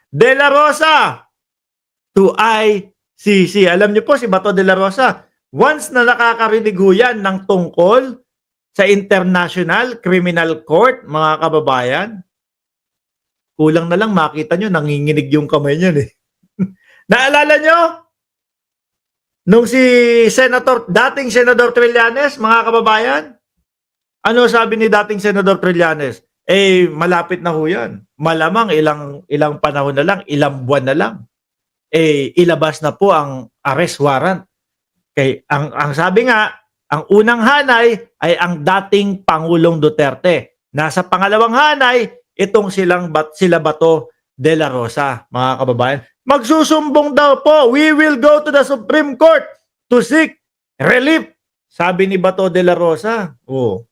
de la Rosa to ICC. Alam niyo po si Bato de la Rosa, once na nakakarinig ho yan ng tungkol sa International Criminal Court, mga kababayan, kulang na lang makita nyo, nanginginig yung kamay niyan eh. Naalala nyo? Nung si dating Senador Trillanes, mga kababayan, ano sabi ni dating Senador Trillanes? Eh, malapit na ho yan. Malamang ilang panahon na lang, ilang buwan na lang. Eh, ilabas na po ang arrest warrant. Ang sabi nga, ang unang hanay ay ang dating Pangulong Duterte. Nasa pangalawang hanay, itong sila Bato de la Rosa, mga kababayan. Magsusumbong daw po, we will go to the Supreme Court to seek relief. Sabi ni Bato de la Rosa. Oh,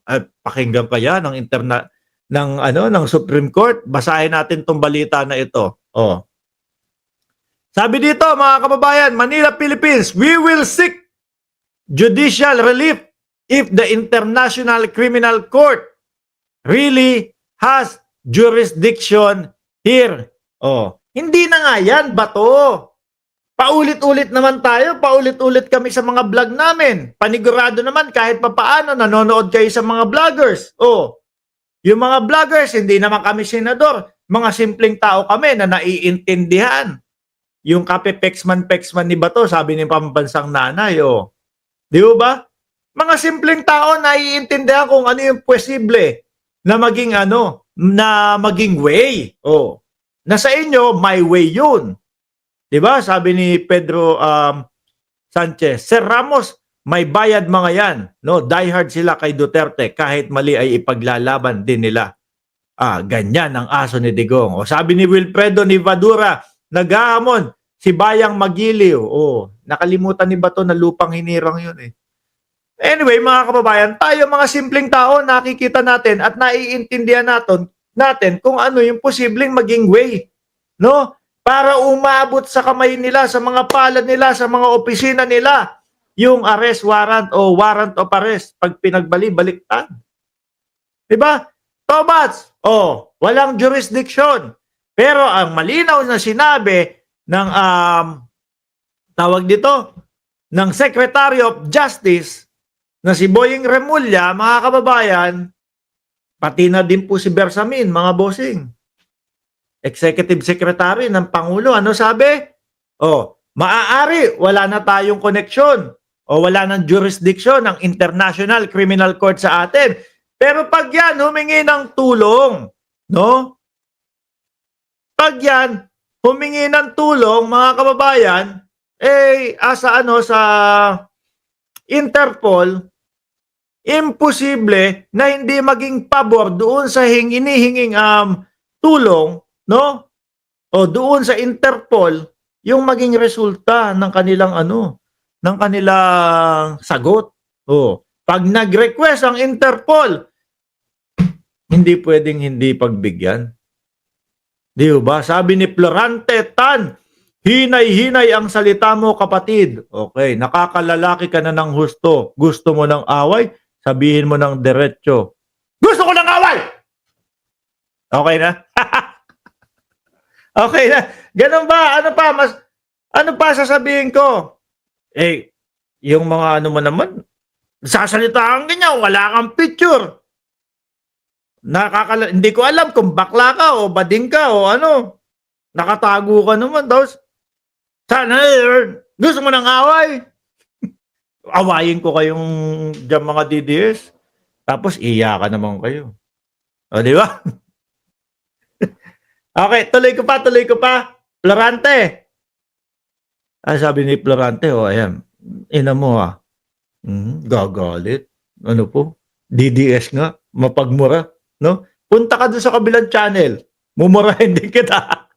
at pakinggan kaya ng Supreme Court. Basahin natin tong balita na ito. Oh. Sabi dito, mga kababayan, Manila, Philippines, we will seek judicial relief if the International Criminal Court really has jurisdiction here. Oh, hindi na nga yan, Bato. Paulit-ulit naman tayo, paulit-ulit kami sa mga vlog namin. Panigurado naman kahit papaano nanonood kayo sa mga vloggers. Oh, yung mga vloggers, hindi naman kami senador. Mga simpleng tao kami na naiintindihan. Yung kape-pexman ni Bato, sabi ni pambansang nanay, oh. Di ba? Mga simpleng tao naiintindihan kung ano yung posible na maging way. Oh. Na sa inyo, my way yun. Di ba? Sabi ni Pedro Sanchez, Sir Ramos, may bayad mga yan. No? Diehard sila kay Duterte kahit mali ay ipaglalaban din nila. Ganyan ang aso ni Digong. O sabi ni Wilfredo Nivadura, naghahamon si Bayang Magiliw. Oh, nakalimutan ni Bato na lupang hinirang yun eh. Anyway, mga kababayan, tayo mga simpleng tao, nakikita natin at naiintindihan natin kung ano yung posibleng maging way, no? Para umabot sa kamay nila, sa mga palad nila, sa mga opisina nila, yung arrest warrant o warrant of arrest pag pinagbali-baliktad. Diba? Tobats, walang jurisdiction. Pero ang malinaw na sinabi ng tawag dito, ng Secretary of Justice na si Boying Remulla, mga kababayan, pati na din po si Bersamin, mga bossing. Executive Secretary ng Pangulo, ano sabi? Maaari, wala na tayong koneksyon o wala nang jurisdiction ng International Criminal Court sa atin. Pero pag yan, humingi ng tulong, no? Pag yan, humingi ng tulong, mga kababayan, sa Interpol, imposible na hindi maging pabor doon sa hinihinging tulong, no? O doon sa Interpol, yung maging resulta ng kanilang ng kanilang sagot. Pag nag-request ang Interpol, hindi pwedeng hindi pagbigyan. Di ba? Sabi ni Florante Tan, hinay-hinay ang salita mo, kapatid. Okay, nakakalalaki ka na ng husto. Gusto mo ng away? Sabihin mo ng diretso. Gusto ko ng away! Okay na? Okay na. Ganun ba? Ano pa sasabihin ko? Yung mga mo naman, sasalitaan ganyan, wala kang picture. Hindi ko alam kung bakla ka o bading ka o ano. Nakatago ka naman. Tapos, sana, gusto mo ng away? Awayin ko kayong dyan mga DDS. Tapos, iyakan naman kayo. O, di ba? Okay, tuloy ko pa. Florante. Sabi ni Florante, ayan. Ina mo gagalit. Ano po? DDS nga. Mapagmura. No? Punta ka doon sa kabilang channel. Mumurahin din kita.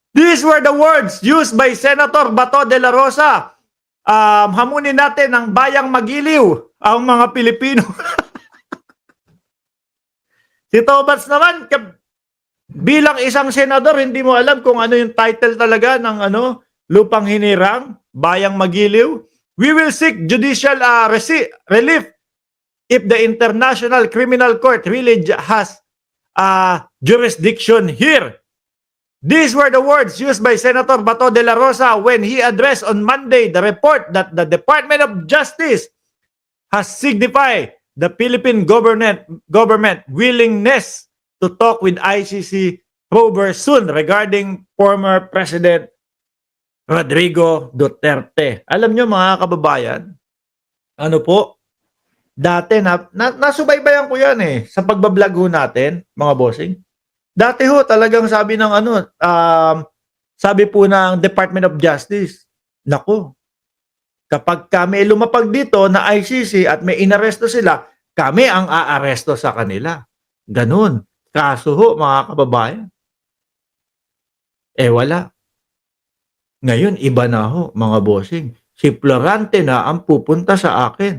These were the words used by Senator Bato de la Rosa. Hamunin natin ang bayang magiliw ang mga Pilipino. Si Tobats naman, bilang isang senador, hindi mo alam kung ano yung title talaga ng lupang hinirang, bayang magiliw. We will seek judicial relief if the International Criminal Court really has jurisdiction here. These were the words used by Senator Bato de la Rosa when he addressed on Monday the report that the Department of Justice has signified the Philippine government willingness to talk with ICC probers soon regarding former President Rodrigo Duterte. Alam nyo mga kababayan, ano po, dati nasubaybayan ko yan sa pagbablog ho natin, mga bossing. Dati ho, talagang sabi ng sabi po ng Department of Justice, nako, kapag kami lumapag dito na ICC at may inaresto sila, kami ang aaresto sa kanila. Ganun. Kaso ho, mga kababayan. Wala. Ngayon, iba na ho, mga bossing. Si Florante na ang pupunta sa akin.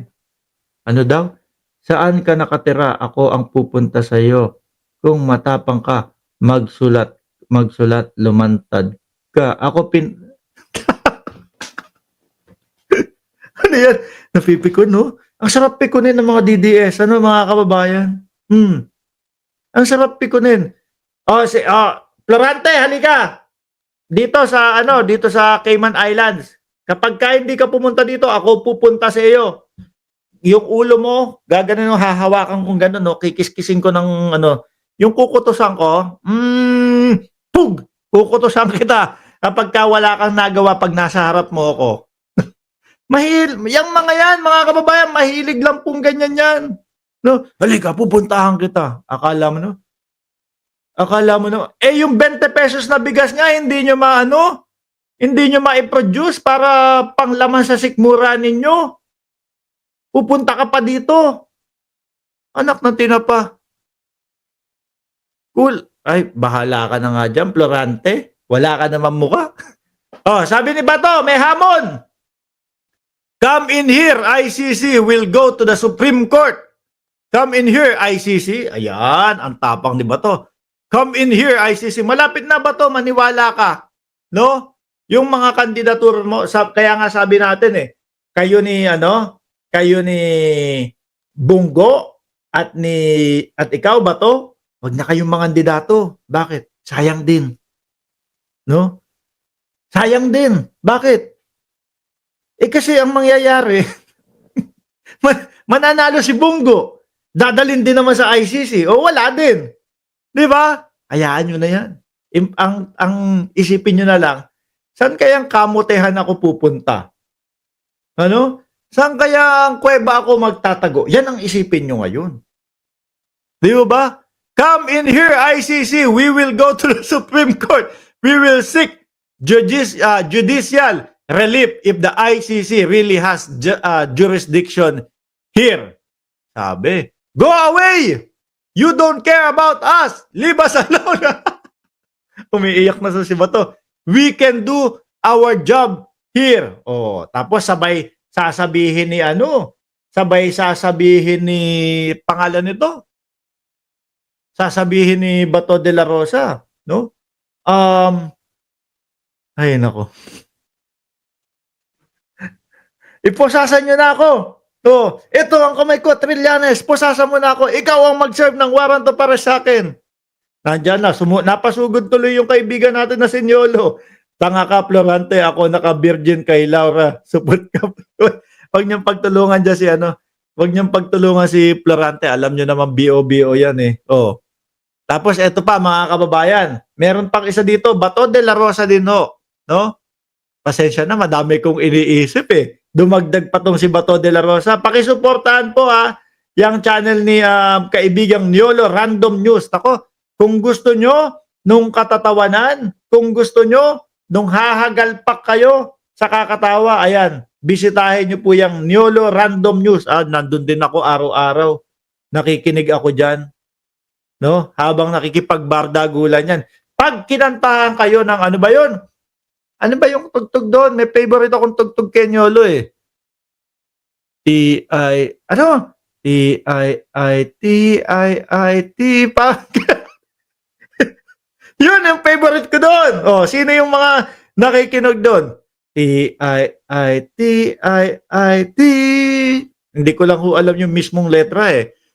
Ano daw? Saan ka nakatira? Ako ang pupunta sa iyo. Kung matapang ka, magsulat, lumantad ka. Ako Ano yan? Napipikon, no? Ang sarap pikunin ng mga DDS, mga kababayan. Ang sarap pikunin. Florante, halika. Dito sa Cayman Islands. Kapag hindi ka pumunta dito, ako pupunta sa iyo. Yung ulo mo, gaganon, hahawakan kong gano'n, no? Kikis-kising ko ng yung kukutusan ko, pug! Kukutusan kita kapag wala kang nagawa pag nasa harap mo ako. Yung mga yan, mga kababayan, mahilig lang pong ganyan yan. No? Halika, pupuntahan kita. Akala mo, no? Yung 20 pesos na bigas nga, hindi nyo ma-produce para panglaman sa sikmura ninyo. Pupunta ka pa dito. Anak ng tinapa. Cool. Ay, bahala ka na nga dyan, Florante. Wala ka naman mukha. Sabi ni Bato, may hamon. Come in here, ICC will go to the Supreme Court. Come in here, ICC. Ayan, ang tapang ni Bato. Come in here, ICC. Malapit na, Bato, maniwala ka. No? Yung mga kandidatur mo, kaya nga sabi natin kayo ni Bungo at ikaw, Bato, wag na kayong mga kandidato. Bakit? Sayang din. No? Sayang din. Bakit? Kasi ang mangyayari, mananalo si Bungo. Dadalhin din naman sa ICC. O wala din. Di ba? Hayaan nyo na yan. Ang isipin nyo na lang, saan kayang kamutehan ako pupunta? Ano? Saan kaya ang kuweba ako magtatago? Yan ang isipin nyo ngayon. Di ba? Come in here, ICC. We will go to the Supreme Court. We will seek judicial relief if the ICC really has jurisdiction here. Sabi, go away! You don't care about us! Leave us alone! Umiiyak na sa si Bato. We can do our job here. Tapos sasabihin ni pangalan nito. Sasabihin ni Bato de la Rosa, no? Ay nako. Iposasan nyo na ako. Ito ang kamay ko, Trillanes. Posasan mo na ako. Ikaw ang mag-serve ng warrant of arrest sa akin. Nandiyan na. Napasugod tuloy yung kaibigan natin na Senyolo. Tanga ka, Florante. Ako naka-virgin kay Laura. Supot ka. Huwag niyang pagtulungan dyan Huwag niyang pagtulungan si Florante. Alam niyo naman, BO yan Tapos eto pa, mga kababayan. Meron pang isa dito. Bato de la Rosa din no? Pasensya na, madami kong iniisip Dumagdag pa tong si Bato de la Rosa. Pakisuportahan po yung channel ni kaibigang Niolo Random News. Ako, kung gusto nyo nung katatawanan, kung gusto nyo nung hahagalpak kayo sa kakatawa, ayan, bisitahin nyo po yung Niolo Random News. Nandun din ako araw-araw. Nakikinig ako dyan. No? Habang nakikipagbardagulan yan. Pag kinantahan kayo ng ano ba yun? Ano ba yung tugtog doon? May favorite akong tugtog kay Niolo T-I-I-T pa. Yun ang favorite ko doon. Sino yung mga nakikinig doon? T-I-I-T. Hindi ko lang alam yung mismong letra